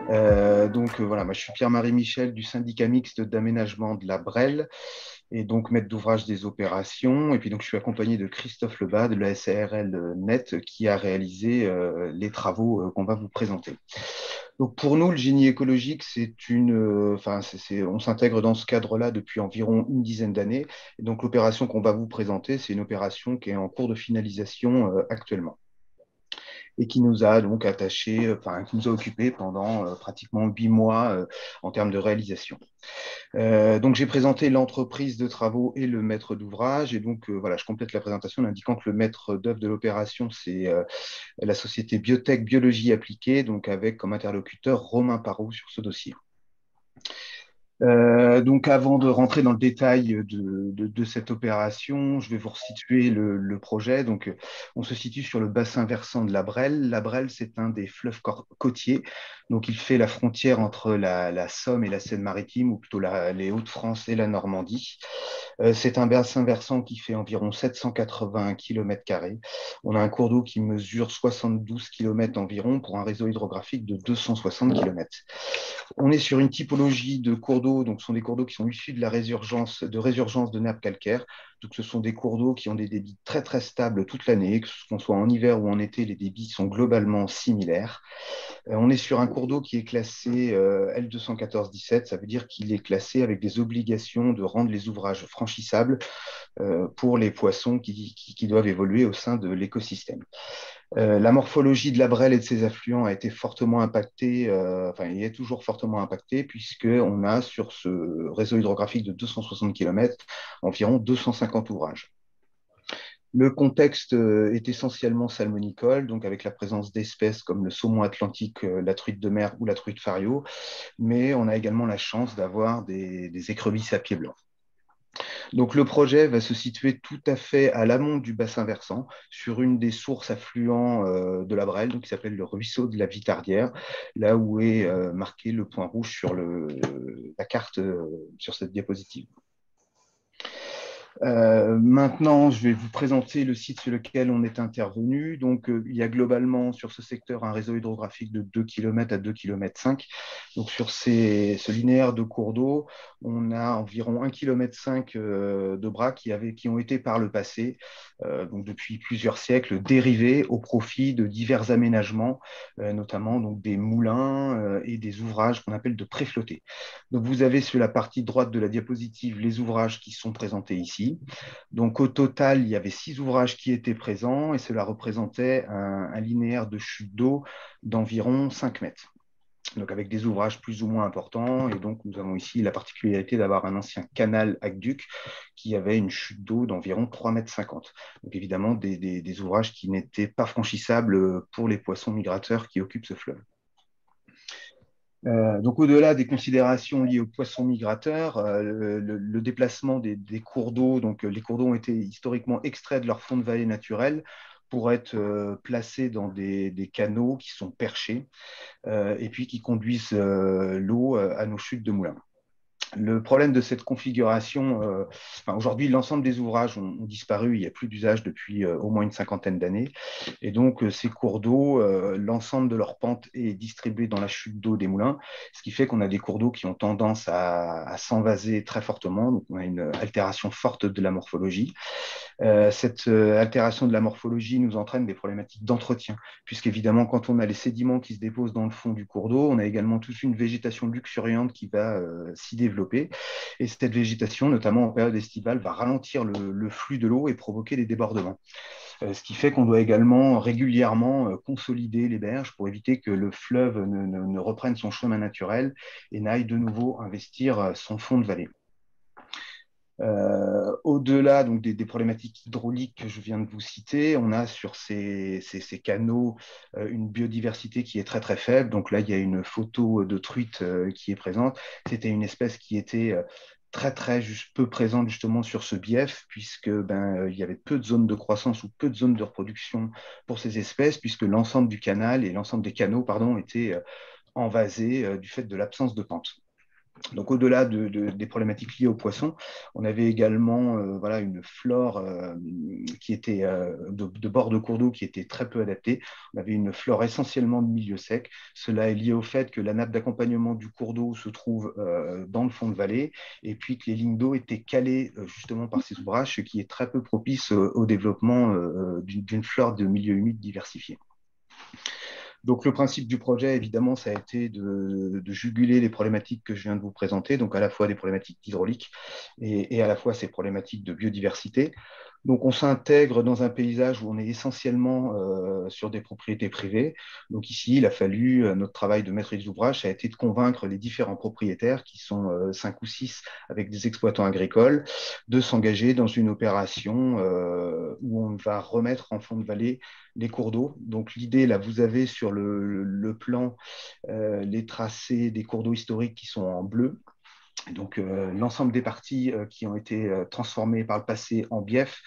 Voilà, moi je suis Pierre-Marie Michel du syndicat mixte d'aménagement de la Brelle et donc maître d'ouvrage des opérations. Et puis donc je suis accompagné de Christophe Lebas de la SARL Net qui a réalisé les travaux qu'on va vous présenter. Donc pour nous, le génie écologique, on s'intègre dans ce cadre-là depuis environ une dizaine d'années. Et donc l'opération qu'on va vous présenter, c'est une opération qui est en cours de finalisation actuellement et qui nous a donc attaché, qui nous a occupé pendant pratiquement 8 mois en termes de réalisation. Donc j'ai présenté l'entreprise de travaux et le maître d'ouvrage, et donc voilà, je complète la présentation en indiquant que le maître d'œuvre de l'opération, c'est la société Biotech Biologie Appliquée, donc avec comme interlocuteur Romain Parot sur ce dossier. Donc, avant de rentrer dans le détail de cette opération, je vais vous resituer le projet. Donc, on se situe sur le bassin versant de la Brelle. La Brelle, c'est un des fleuves côtiers. Donc, il fait la frontière entre la Somme et la Seine-Maritime, ou plutôt les Hauts-de-France et la Normandie. C'est un bassin versant qui fait environ 780 km². On a un cours d'eau qui mesure 72 km environ pour un réseau hydrographique de 260 km. On est sur une typologie de cours d'eau, donc ce sont des cours d'eau qui sont issus de la résurgence de nappes calcaires. Donc ce sont des cours d'eau qui ont des débits très très stables toute l'année, que ce soit en hiver ou en été, les débits sont globalement similaires. On est sur un cours d'eau qui est classé L214-17, ça veut dire qu'il est classé avec des obligations de rendre les ouvrages franchissables pour les poissons qui doivent évoluer au sein de l'écosystème. La morphologie de la Brelle et de ses affluents a été fortement impactée, il est toujours fortement impactée, puisqu'on a sur ce réseau hydrographique de 260 km environ 250 ouvrages. Le contexte est essentiellement salmonicole, donc avec la présence d'espèces comme le saumon atlantique, la truite de mer ou la truite fario, mais on a également la chance d'avoir des écrevisses à pied blanc. Donc le projet va se situer tout à fait à l'amont du bassin versant, sur une des sources affluents de la Brelle, donc qui s'appelle le ruisseau de la Vitardière, là où est marqué le point rouge sur la carte sur cette diapositive. Maintenant, je vais vous présenter le site sur lequel on est intervenu. Donc, il y a globalement sur ce secteur un réseau hydrographique de 2 km à 2,5 km. Donc, sur ce linéaire de cours d'eau, on a environ 1,5 km de bras qui ont été par le passé, donc depuis plusieurs siècles, dérivés au profit de divers aménagements, notamment donc, des moulins et des ouvrages qu'on appelle de préflottés. Donc, vous avez sur la partie droite de la diapositive les ouvrages qui sont présentés ici. Donc, au total, il y avait 6 ouvrages qui étaient présents et cela représentait un linéaire de chute d'eau d'environ 5 mètres. Donc, avec des ouvrages plus ou moins importants. Et donc, nous avons ici la particularité d'avoir un ancien canal aqueduc qui avait une chute d'eau d'environ 3,50 m. Donc, évidemment, des ouvrages qui n'étaient pas franchissables pour les poissons migrateurs qui occupent ce fleuve. Donc, au-delà des considérations liées aux poissons migrateurs, le déplacement des cours d'eau, donc les cours d'eau ont été historiquement extraits de leur fond de vallée naturel pour être placés dans des canaux qui sont perchés et puis qui conduisent l'eau à nos chutes de moulins. Le problème de cette configuration, aujourd'hui, l'ensemble des ouvrages ont disparu, il n'y a plus d'usage depuis au moins une cinquantaine d'années. Et donc, ces cours d'eau, l'ensemble de leur pente est distribué dans la chute d'eau des moulins, ce qui fait qu'on a des cours d'eau qui ont tendance à s'envaser très fortement. Donc, on a une altération forte de la morphologie. Cette altération de la morphologie nous entraîne des problématiques d'entretien, puisqu'évidemment, quand on a les sédiments qui se déposent dans le fond du cours d'eau, on a également toute une végétation luxuriante qui va s'y développer. Et cette végétation, notamment en période estivale, va ralentir le flux de l'eau et provoquer des débordements. Ce qui fait qu'on doit également régulièrement consolider les berges pour éviter que le fleuve ne reprenne son chemin naturel et n'aille de nouveau investir son fond de vallée. Au-delà donc, des problématiques hydrauliques que je viens de vous citer, on a sur ces canaux une biodiversité qui est très très faible. Donc là, il y a une photo de truite qui est présente. C'était une espèce qui était très très peu présente justement sur ce bief, puisque il y avait peu de zones de croissance ou peu de zones de reproduction pour ces espèces, puisque l'ensemble du canal et l'ensemble des canaux, pardon, étaient envasés du fait de l'absence de pente. Donc, au-delà des problématiques liées aux poissons, on avait également voilà, une flore qui était de bord de cours d'eau qui était très peu adaptée. On avait une flore essentiellement de milieu sec. Cela est lié au fait que la nappe d'accompagnement du cours d'eau se trouve dans le fond de vallée et puis que les lignes d'eau étaient calées justement par ces ouvrages, ce qui est très peu propice au développement d'une flore de milieu humide diversifiée. Donc, le principe du projet, évidemment, ça a été de juguler les problématiques que je viens de vous présenter, donc à la fois des problématiques hydrauliques et à la fois ces problématiques de biodiversité. Donc, on s'intègre dans un paysage où on est essentiellement sur des propriétés privées. Donc, ici, il a fallu, notre travail de maîtrise d'ouvrage, ça a été de convaincre les différents propriétaires, qui sont 5 ou 6 avec des exploitants agricoles, de s'engager dans une opération où on va remettre en fond de vallée les cours d'eau. Donc, l'idée, là, vous avez sur le plan les tracés des cours d'eau historiques qui sont en bleu. Donc, l'ensemble des parties qui ont été transformées par le passé en bief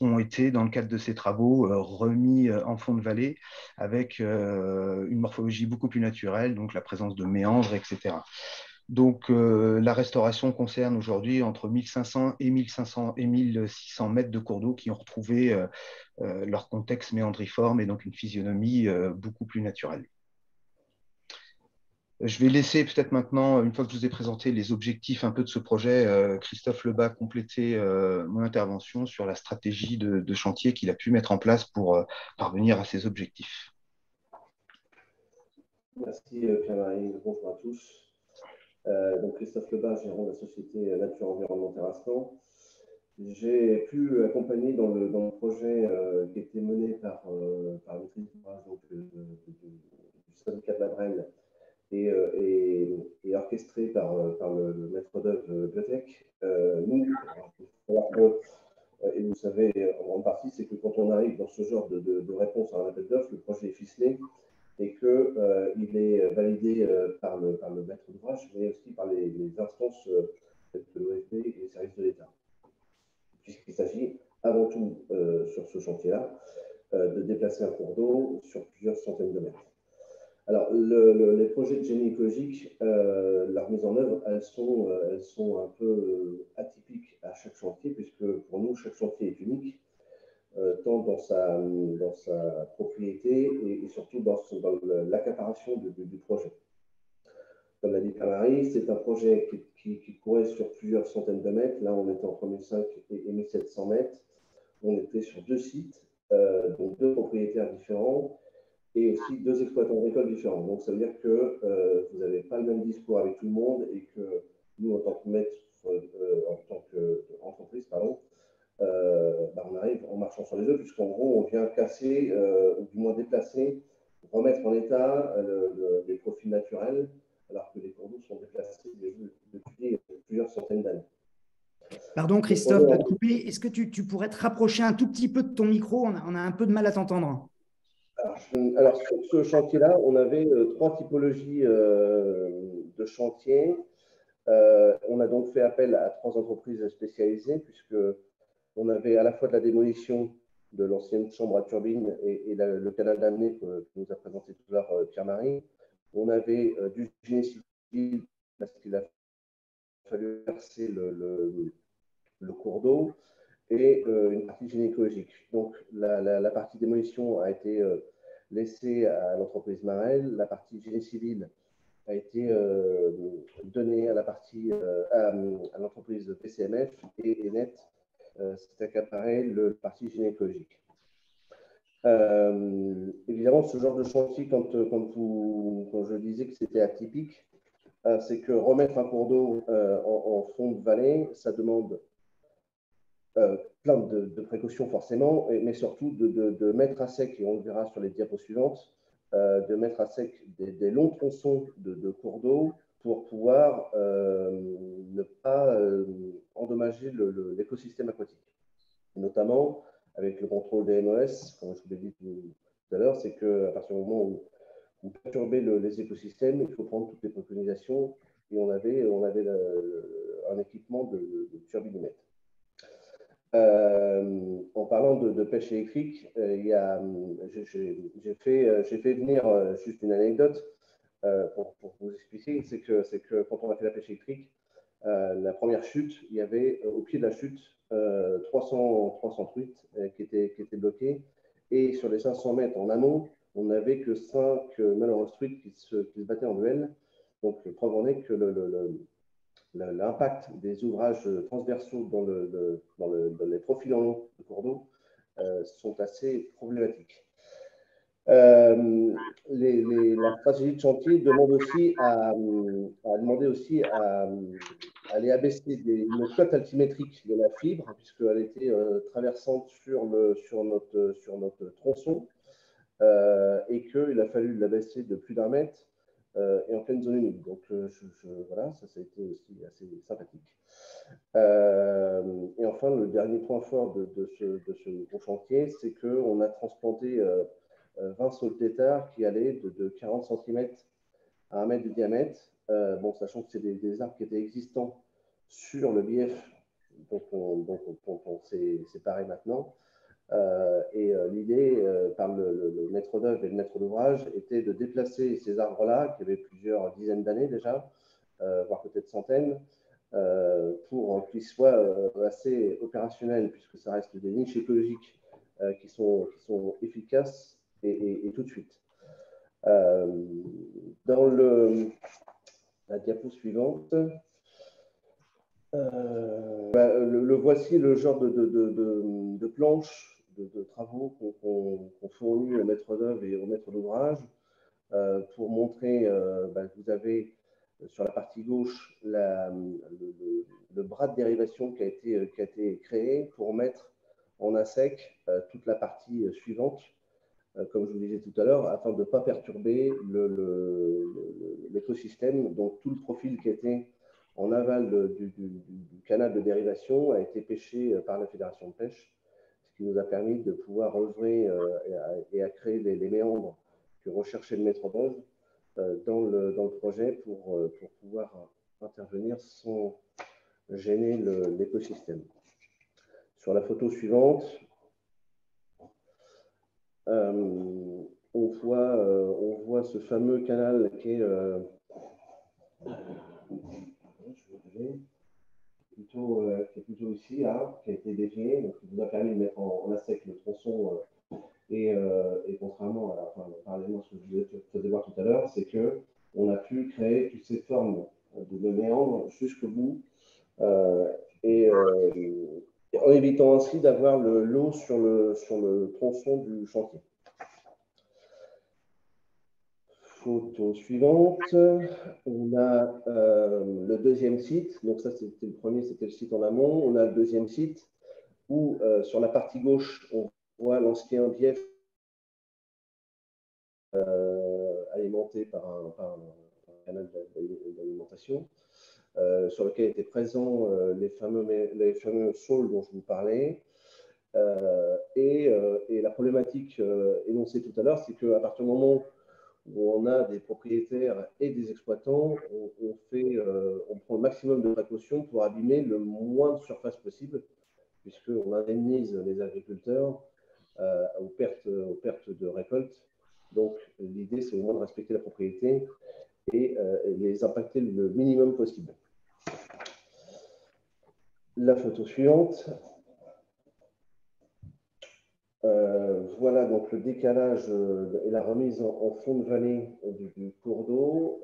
ont été, dans le cadre de ces travaux, remis en fond de vallée avec une morphologie beaucoup plus naturelle, donc la présence de méandres, etc. Donc, la restauration concerne aujourd'hui entre 1500 et 1500 et 1600 mètres de cours d'eau qui ont retrouvé leur contexte méandriforme et donc une physionomie beaucoup plus naturelle. Je vais laisser peut-être maintenant, une fois que je vous ai présenté les objectifs un peu de ce projet, Christophe Lebas compléter mon intervention sur la stratégie de chantier qu'il a pu mettre en place pour parvenir à ces objectifs. Merci Pierre-Marie, bonjour à tous. Donc Christophe Lebas, gérant de la société Nature Environnement Terrassement. J'ai pu accompagner dans le projet qui était mené par la maîtrise d'ouvrage du syndicat de la Brenne et orchestré par le maître d'œuvre Biotech. Nous, et vous savez en grande partie, c'est que quand on arrive dans ce genre de réponse à un appel d'offres, le projet est ficelé et qu'il est validé par le maître d'ouvrage, mais aussi par les instances telles que l'OFB et les services de l'État. Puisqu'il s'agit avant tout sur ce chantier-là de déplacer un cours d'eau sur plusieurs centaines de mètres. Alors, les projets de génie écologique, leur mise en œuvre, elles sont un peu atypiques à chaque chantier, puisque pour nous, chaque chantier est unique, tant dans sa propriété et surtout dans l'accaparation du projet. Comme l'a dit Pierre-Marie, c'est un projet qui courait sur plusieurs centaines de mètres. Là, on était entre 1500 et 1700 mètres. On était sur 2 sites, donc 2 propriétaires différents et aussi 2 exploitants agricoles différents. Donc, ça veut dire que vous n'avez pas le même discours avec tout le monde et que nous, en tant que maître, en tant qu'entreprise, pardon, on arrive en marchant sur les œufs, puisqu'en gros, on vient casser, ou du moins déplacer, remettre en état les profils naturels, alors que les cours d'eau sont déplacés depuis plusieurs centaines d'années. Pardon Christophe de te couper, est-ce que tu pourrais te rapprocher un tout petit peu de ton micro? On a un peu de mal à t'entendre. Alors, sur ce chantier-là, on avait 3 typologies de chantiers. On a donc fait appel à 3 entreprises spécialisées, puisque on avait à la fois de la démolition de l'ancienne chambre à turbine et le canal d'amener que nous a présenté tout à l'heure Pierre-Marie. On avait du génie civil parce qu'il a fallu verser le cours d'eau et une partie génie écologique. Donc la partie démolition a été laissée à l'entreprise Marel. La partie génie civil a été donnée à à l'entreprise PCMF et Enet c'est accaparé le parti gynécologique. Évidemment, ce genre de chantier, quand je disais que c'était atypique, c'est que remettre un cours d'eau en fond de vallée, ça demande plein de précautions forcément, mais surtout de mettre à sec, et on le verra sur les diapos suivantes, de mettre à sec des longs tronçons de cours d'eau pour pouvoir ne pas endommager l'écosystème aquatique. Notamment avec le contrôle des MOS, comme je vous l'ai dit tout à l'heure, c'est qu'à partir du moment où vous perturbez les écosystèmes, il faut prendre toutes les préconisations et on avait un équipement de turbidimètre. En parlant de pêche électrique, j'ai fait venir juste une anecdote. pour vous expliquer, c'est que quand on a fait la pêche électrique, la première chute, il y avait au pied de la chute 300 truites qui étaient bloquées. Et sur les 500 mètres en amont, on n'avait que 5 malheureuses truites qui se battaient en duel. Donc, preuve en est que l'impact des ouvrages transversaux dans les profils en long de cours d'eau sont assez problématiques. La stratégie de chantier demande aussi à aller abaisser une cote altimétrique de la fibre, puisqu'elle était traversante sur notre tronçon, et qu'il a fallu l'abaisser de plus d'1 mètre et en pleine zone humide. Donc voilà, ça a été aussi assez sympathique. Et enfin, le dernier point fort de ce gros chantier, c'est qu'on a transplanté 20 saules têtards qui allaient de 40 cm à 1 mètre de diamètre. Bon, sachant que c'est des arbres qui étaient existants sur le bief, donc on s'est séparés maintenant. Et l'idée, par le maître d'œuvre et le maître d'ouvrage, était de déplacer ces arbres-là, qui avaient plusieurs dizaines d'années déjà, voire peut-être centaines, pour qu'ils soient assez opérationnels, puisque ça reste des niches écologiques qui sont efficaces et tout de suite. Dans la diapo suivante, le voici le genre de planche de travaux qu'on fournit au maître d'œuvre et au maître d'ouvrage pour montrer que vous avez sur la partie gauche le bras de dérivation qui a été créé pour mettre en assec toute la partie suivante, comme je vous disais tout à l'heure, afin de ne pas perturber l'écosystème. Donc tout le profil qui était en aval du canal de dérivation a été pêché par la Fédération de pêche, ce qui nous a permis de pouvoir œuvrer et à créer les méandres que recherchait le maître d'œuvre dans le projet pour pouvoir intervenir sans gêner l'écosystème. Sur la photo suivante, on voit ce fameux canal qui est plutôt ici, là, qui a été défini, donc qui nous a permis de mettre en assec le tronçon. Et contrairement parallèlement à ce que je vous faisais voir tout à l'heure, c'est qu'on a pu créer toutes ces formes de méandres jusqu'au bout, et en évitant ainsi d'avoir l'eau sur le tronçon du chantier. Photo suivante, on a le deuxième site. Donc ça, c'était le premier, c'était le site en amont. On a le deuxième site où, sur la partie gauche, on voit l'ancien bief alimenté par un canal d'alimentation, sur lequel étaient présents les fameux saules dont je vous parlais. Et la problématique énoncée tout à l'heure, c'est qu'à partir du moment où on a des propriétaires et des exploitants, on prend le maximum de précautions pour abîmer le moins de surface possible, puisqu'on indemnise les agriculteurs aux pertes de récolte. Donc, l'idée, c'est au moins de respecter la propriété et les impacter le minimum possible. La photo suivante. Voilà donc le décalage et la remise en fond de vallée du cours d'eau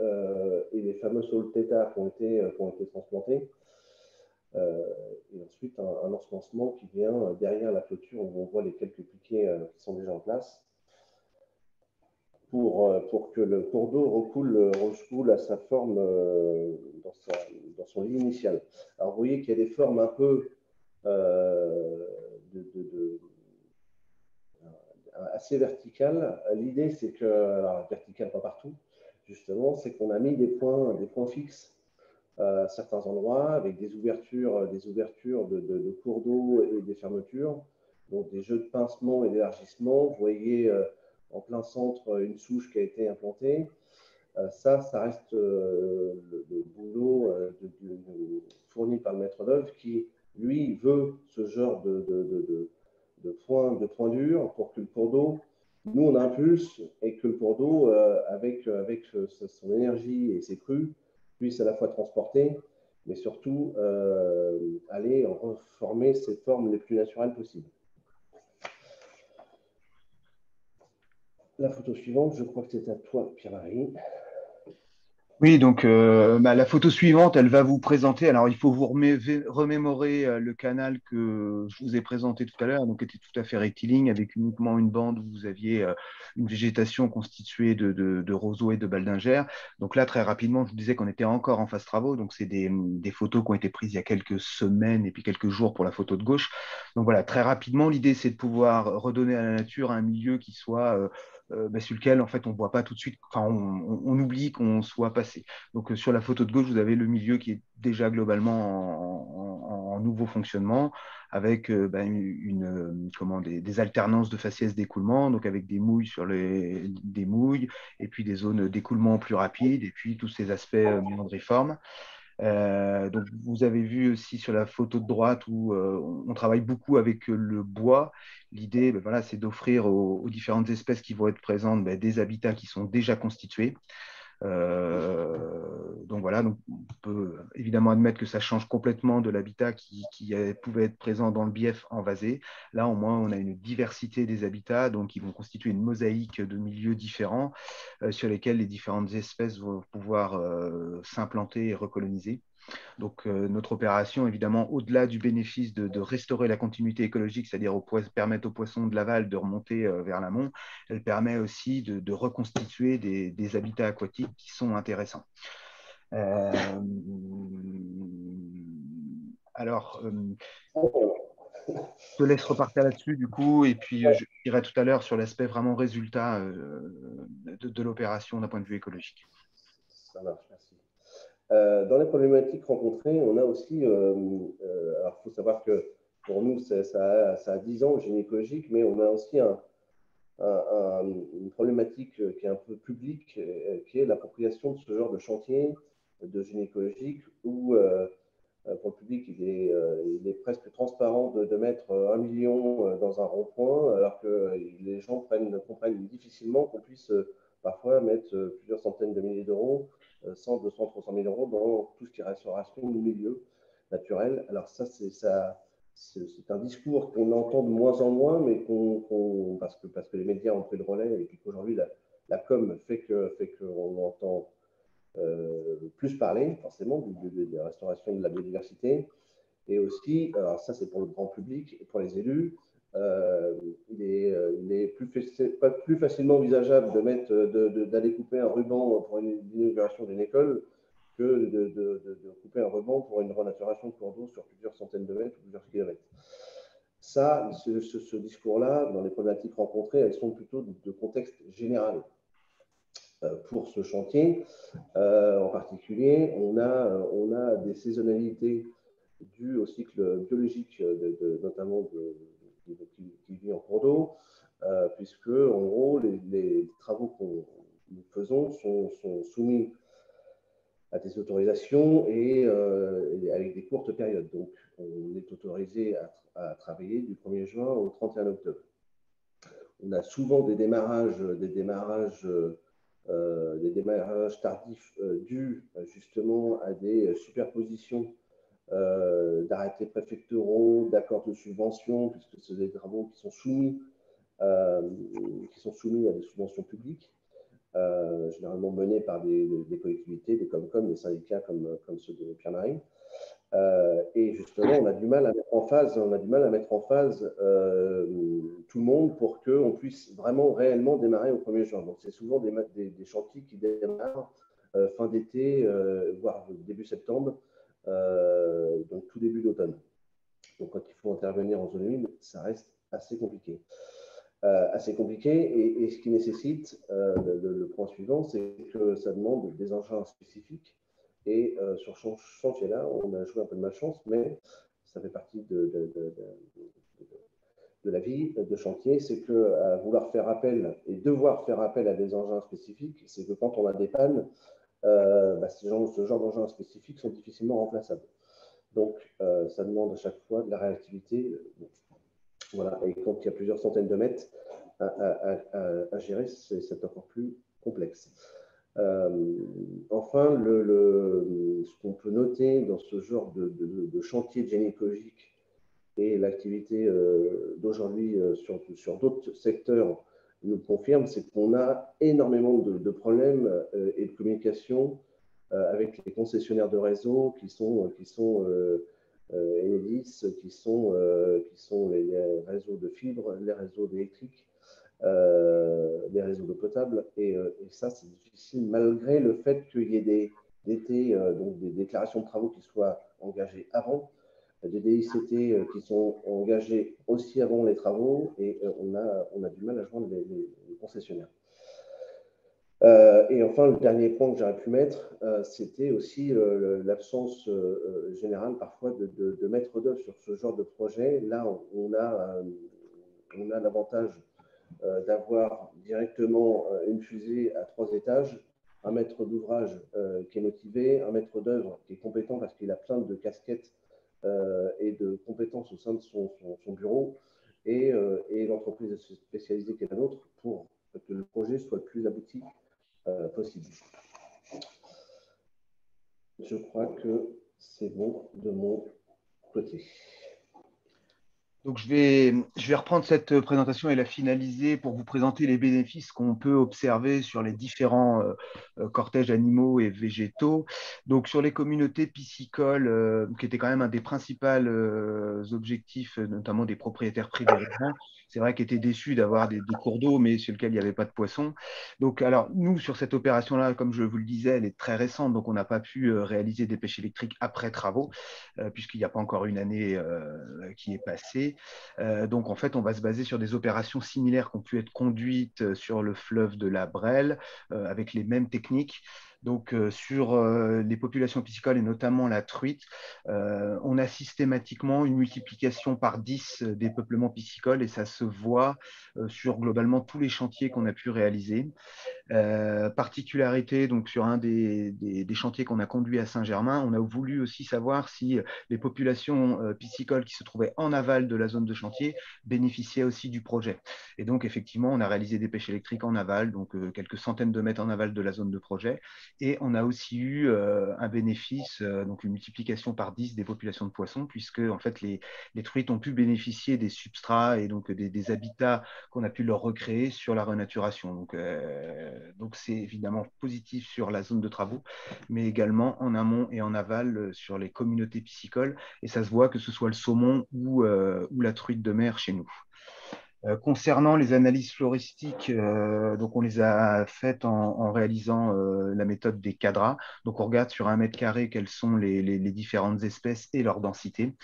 et les fameux saules têtards qui ont été transplantés. Et ensuite un ensemencement qui vient derrière la clôture où on voit les quelques piquets qui sont déjà en place pour que le cours d'eau recoule à sa forme dans son lit initial. Alors vous voyez qu'il y a des formes un peu assez verticales. L'idée, c'est que, alors verticale pas partout, justement, c'est qu'on a mis des points fixes à certains endroits avec des ouvertures de cours d'eau et des fermetures, donc des jeux de pincement et d'élargissement. Vous voyez en plein centre une souche qui a été implantée. Ça reste le boulot fourni par le maître d'œuvre qui, lui, veut ce genre de points durs pour que le cours d'eau nous, on impulse et que le cours d'eau, avec son énergie et ses crues, puisse à la fois transporter, mais surtout aller reformer ses formes les plus naturelles possibles. La photo suivante, je crois que c'est à toi, Pierre-Marie. Oui, donc la photo suivante, elle va vous présenter. Alors, il faut vous remémorer le canal que je vous ai présenté tout à l'heure, donc qui était tout à fait rectiligne, avec uniquement une bande où vous aviez une végétation constituée de roseaux et de baldingères. Donc là, très rapidement, je vous disais qu'on était encore en phase travaux. Donc, c'est des photos qui ont été prises il y a quelques semaines et puis quelques jours pour la photo de gauche. Donc voilà, très rapidement, l'idée, c'est de pouvoir redonner à la nature un milieu qui soit sur lequel en fait on ne voit pas tout de suite, enfin on oublie qu'on soit passé. Donc sur la photo de gauche, vous avez le milieu qui est déjà globalement en nouveau fonctionnement, avec des alternances de faciès d'écoulement, donc avec des mouilles des mouilles, et puis des zones d'écoulement plus rapides, et puis tous ces aspects méandriformes. Donc, vous avez vu aussi sur la photo de droite où on travaille beaucoup avec le bois. L'idée, voilà, c'est d'offrir aux différentes espèces qui vont être présentes des habitats qui sont déjà constitués. Donc voilà, donc on peut évidemment admettre que ça change complètement de l'habitat qui pouvait être présent dans le bief envasé. Là, au moins, on a une diversité des habitats, donc ils vont constituer une mosaïque de milieux différents sur lesquels les différentes espèces vont pouvoir s'implanter et recoloniser. Donc, notre opération, évidemment, au-delà du bénéfice de restaurer la continuité écologique, c'est-à-dire permettre aux poissons de l'aval de remonter vers l'amont, elle permet aussi de reconstituer des habitats aquatiques qui sont intéressants. Alors, je te laisse repartir là-dessus, du coup, et puis je dirai tout à l'heure sur l'aspect vraiment résultat de l'opération d'un point de vue écologique. Ça marche, merci. Dans les problématiques rencontrées, on a aussi, alors il faut savoir que pour nous, ça a 10 ans, le génie écologique, mais on a aussi une problématique qui est un peu publique, qui est l'appropriation de ce genre de chantier de génie écologique où, pour le public, il est presque transparent de mettre 1 million dans un rond-point, alors que les gens comprennent difficilement qu'on puisse parfois mettre plusieurs centaines de milliers d'euros, 100, 200, 300 000 euros dans tout ce qui est restauration du milieu naturel. Alors ça, c'est un discours qu'on entend de moins en moins, mais parce que les médias ont pris le relais et puis qu'aujourd'hui, la com fait qu'on entend plus parler, forcément, de la restauration de la biodiversité. Et aussi, alors ça, c'est pour le grand public et pour les élus, il est plus facilement envisageable d'aller couper un ruban pour l'inauguration d'une école que de couper un ruban pour une renaturation de cours d'eau sur plusieurs centaines de mètres ou plusieurs kilomètres. Ça, ce discours-là, dans les problématiques rencontrées, elles sont plutôt de contexte général. Pour ce chantier, en particulier, on a des saisonnalités dues au cycle biologique, notamment qui vit en cours d'eau, puisque, en gros, les travaux que nous faisons sont soumis à des autorisations et avec des courtes périodes. Donc, on est autorisé à travailler du 1er juin au 31 octobre. On a souvent des démarrages tardifs dus justement à des superpositions d'arrêtés préfectoraux, d'accords de subvention, puisque c'est des travaux qui sont soumis à des subventions publiques, généralement menés par des collectivités, des Comcom, des syndicats comme ceux de Pierre-Marie. Et justement, on a du mal à mettre en phase tout le monde pour qu'on puisse vraiment réellement démarrer au 1er juin. Donc, c'est souvent des chantiers qui démarrent fin d'été, voire début septembre, donc tout début d'automne. Donc, quand il faut intervenir en zone humide, ça reste assez compliqué. Et ce qui nécessite, le point suivant, c'est que ça demande des engins spécifiques. Et sur ce chantier-là, on a joué un peu de malchance, mais ça fait partie de la vie de chantier, c'est que à vouloir faire appel et devoir faire appel à des engins spécifiques, c'est que quand on a des pannes, ce genre d'engins spécifiques sont difficilement remplaçables. Donc, ça demande à chaque fois de la réactivité. Voilà. Et quand il y a plusieurs centaines de mètres, à gérer, c'est encore plus complexe. Enfin, ce qu'on peut noter dans ce genre de chantier de génie écologique et l'activité d'aujourd'hui sur d'autres secteurs nous confirme, c'est qu'on a énormément de problèmes et de communication avec les concessionnaires de réseaux qui sont Enedis, qui sont les réseaux de fibres, les réseaux électriques, les réseaux d'eau potable. Et ça, c'est difficile malgré le fait qu'il y ait donc des déclarations de travaux qui soient engagées avant, des DICT qui sont engagés aussi avant les travaux, et on a du mal à joindre les concessionnaires. Et enfin, le dernier point que j'aurais pu mettre, c'était aussi l'absence générale parfois de maître d'œuvre sur ce genre de projet. Là, on a l'avantage d'avoir directement une fusée à 3 étages, un maître d'ouvrage qui est motivé, un maître d'œuvre qui est compétent parce qu'il a plein de casquettes et de compétences au sein de son bureau, et l'entreprise spécialisée qui est la nôtre pour que le projet soit le plus abouti possible. Je crois que c'est bon de mon côté. Donc, je vais reprendre cette présentation et la finaliser pour vous présenter les bénéfices qu'on peut observer sur les différents cortèges animaux et végétaux. Donc, sur les communautés piscicoles, qui étaient quand même un des principaux objectifs, notamment des propriétaires privés riverains, c'est vrai qu'ils étaient déçus d'avoir des cours d'eau, mais sur lesquels il n'y avait pas de poissons. Donc, alors, nous, sur cette opération-là, comme je vous le disais, elle est très récente, donc on n'a pas pu réaliser des pêches électriques après travaux, puisqu'il n'y a pas encore une année qui est passée. Donc, en fait, on va se baser sur des opérations similaires qui ont pu être conduites sur le fleuve de la Brelle, avec les mêmes techniques. Donc, sur les populations piscicoles et notamment la truite, on a systématiquement une multiplication par 10 des peuplements piscicoles, et ça se voit sur globalement tous les chantiers qu'on a pu réaliser. Particularité, donc sur un des chantiers qu'on a conduit à Saint-Germain, on a voulu aussi savoir si les populations piscicoles qui se trouvaient en aval de la zone de chantier bénéficiaient aussi du projet. Et donc, effectivement, on a réalisé des pêches électriques en aval, donc quelques centaines de mètres en aval de la zone de projet. Et on a aussi eu un bénéfice, donc une multiplication par 10 des populations de poissons, puisque en fait, les truites ont pu bénéficier des substrats et donc des habitats qu'on a pu leur recréer sur la renaturation. Donc c'est évidemment positif sur la zone de travaux, mais également en amont et en aval sur les communautés piscicoles. Et ça se voit que ce soit le saumon ou la truite de mer chez nous. Concernant les analyses floristiques, donc on les a faites en réalisant la méthode des quadras. Donc on regarde sur 1 m² quelles sont les différentes espèces et leur densité.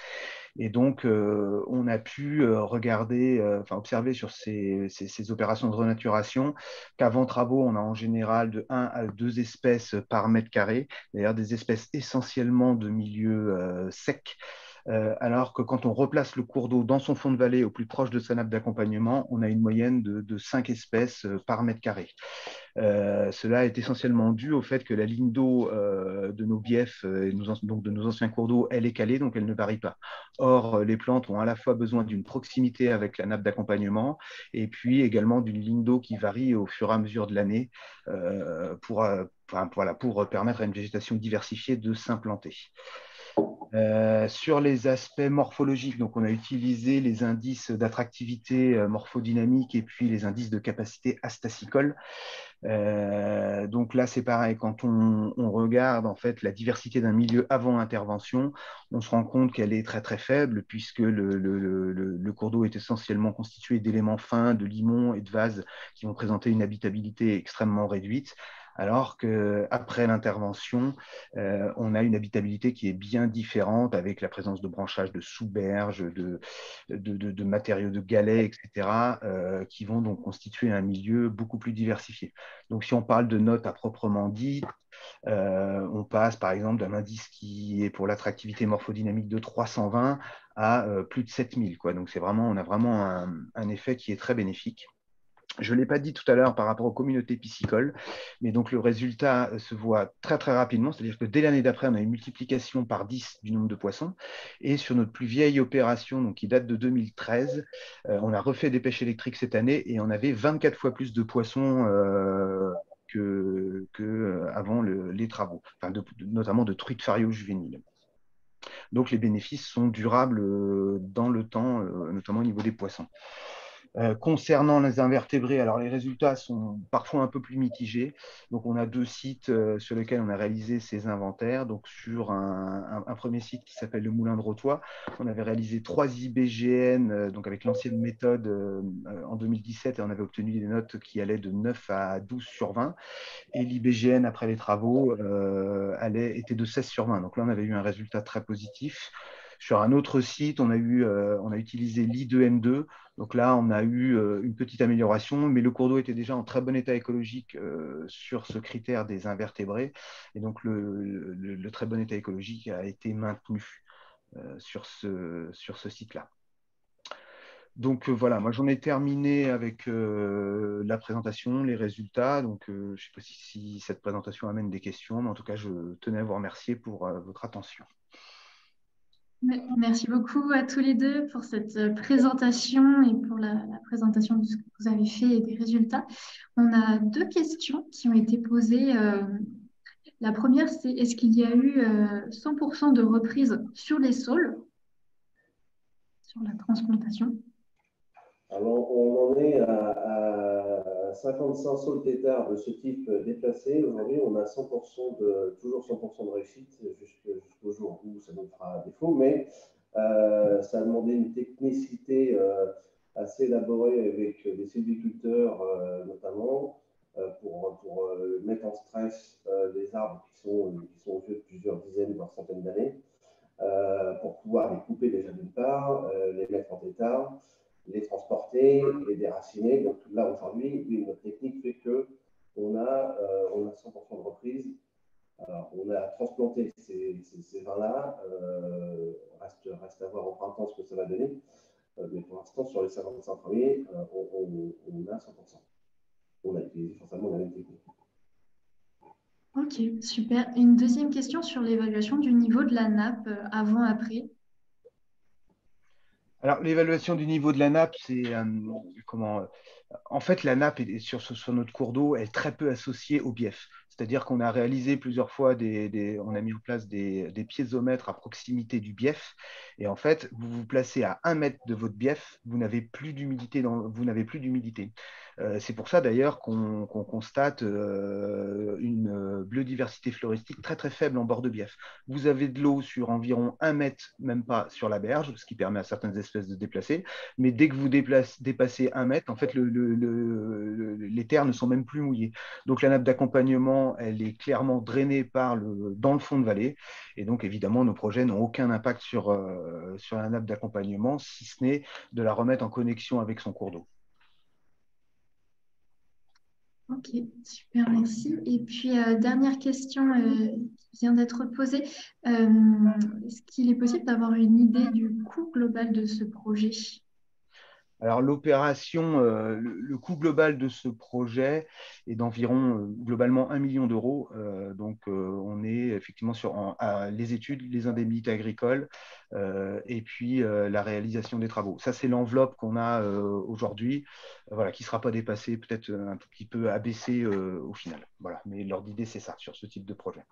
Et donc, on a pu observer sur ces opérations de renaturation qu'avant travaux, on a en général de 1 à 2 espèces par m², d'ailleurs des espèces essentiellement de milieux secs. Alors que quand on replace le cours d'eau dans son fond de vallée au plus proche de sa nappe d'accompagnement, on a une moyenne de 5 espèces par m². Cela est essentiellement dû au fait que la ligne d'eau de nos biefs, donc de nos anciens cours d'eau, elle est calée, donc elle ne varie pas. Or, les plantes ont à la fois besoin d'une proximité avec la nappe d'accompagnement et puis également d'une ligne d'eau qui varie au fur et à mesure de l'année pour permettre à une végétation diversifiée de s'implanter. Sur les aspects morphologiques, donc on a utilisé les indices d'attractivité morphodynamique et puis les indices de capacité astacicole. Donc là, c'est pareil, quand on regarde en fait la diversité d'un milieu avant intervention, on se rend compte qu'elle est très très faible puisque le cours d'eau est essentiellement constitué d'éléments fins, de limons et de vases qui vont présenter une habitabilité extrêmement réduite. Alors qu'après l'intervention, on a une habitabilité qui est bien différente avec la présence de branchages de sous-berges, de matériaux de galets, etc., qui vont donc constituer un milieu beaucoup plus diversifié. Donc, si on parle de notes à proprement dit, on passe par exemple d'un indice qui est pour l'attractivité morphodynamique de 320 à plus de 7000, quoi. Donc, on a vraiment un effet qui est très bénéfique. Je ne l'ai pas dit tout à l'heure par rapport aux communautés piscicoles, mais donc le résultat se voit très très rapidement, c'est-à-dire que dès l'année d'après, on a une multiplication par 10 du nombre de poissons. Et sur notre plus vieille opération, donc, qui date de 2013, on a refait des pêches électriques cette année et on avait 24 fois plus de poissons avant les travaux, enfin notamment de truites fario juvéniles. Donc les bénéfices sont durables dans le temps, notamment au niveau des poissons. Concernant les invertébrés, alors les résultats sont parfois un peu plus mitigés. Donc, on a 2 sites sur lesquels on a réalisé ces inventaires. Donc, sur un premier site qui s'appelle le Moulin de Rotois, on avait réalisé 3 IBGN, donc avec l'ancienne méthode en 2017, et on avait obtenu des notes qui allaient de 9 à 12 sur 20. Et l'IBGN, après les travaux, était de 16 sur 20. Donc là, on avait eu un résultat très positif. Sur un autre site, on a utilisé l'I2N2. Donc là, on a eu une petite amélioration, mais le cours d'eau était déjà en très bon état écologique sur ce critère des invertébrés. Et donc, le très bon état écologique a été maintenu sur ce site-là. Donc voilà, moi j'en ai terminé avec la présentation, les résultats. Donc je ne sais pas si cette présentation amène des questions, mais en tout cas, je tenais à vous remercier pour votre attention. Merci beaucoup à tous les deux pour cette présentation et pour la présentation de ce que vous avez fait et des résultats. On a 2 questions qui ont été posées. La première, c'est est-ce qu'il y a eu 100% de reprise sur les saules, sur la transplantation? Alors, on en est à 55 saules têtards de ce type déplacés. Aujourd'hui, on a toujours 100% de réussite jusqu'au jour où ça nous fera défaut, mais ça a demandé une technicité assez élaborée avec des sylviculteurs notamment pour mettre en stress des arbres qui sont vieux de plusieurs dizaines, voire centaines d'années, pour pouvoir les couper déjà d'une part, les mettre en tétard, les transporter, les déraciner. Donc là, aujourd'hui, oui, notre technique fait qu'on a 100% de reprise. Alors, on a transplanté ces vins-là. Reste à voir au printemps ce que ça va donner. Mais pour l'instant, sur les 55 premiers, on a 100%. On a utilisé forcément la même technique. Ok, super. Une deuxième question sur l'évaluation du niveau de la nappe avant-après. Alors, l'évaluation du niveau de la nappe, c'est en fait, la nappe sur notre cours d'eau est très peu associée au bief. C'est-à-dire qu'on a réalisé plusieurs fois, on a mis en place des piézomètres à proximité du bief. Et en fait, vous vous placez à 1 mètre de votre bief, vous n'avez plus d'humidité. C'est pour ça d'ailleurs qu'on constate une biodiversité floristique très très faible en bord de bief. Vous avez de l'eau sur environ 1 mètre, même pas sur la berge, ce qui permet à certaines espèces de se déplacer. Mais dès que vous dépassez 1 mètre, en fait, les terres ne sont même plus mouillées. Donc la nappe d'accompagnement, elle est clairement drainée dans le fond de vallée. Et donc évidemment, nos projets n'ont aucun impact sur la nappe d'accompagnement, si ce n'est de la remettre en connexion avec son cours d'eau. Ok, super, merci. Et puis, dernière question qui vient d'être posée. Est-ce qu'il est possible d'avoir une idée du coût global de ce projet? Alors, l'opération, le coût global de ce projet est d'environ globalement 1 million d'euros. Donc, on est effectivement sur les études, les indemnités agricoles et puis la réalisation des travaux. Ça, c'est l'enveloppe qu'on a aujourd'hui, voilà, qui ne sera pas dépassée, peut-être un tout petit peu abaissée au final. Voilà. Mais l'ordre d'idée, c'est ça, sur ce type de projet.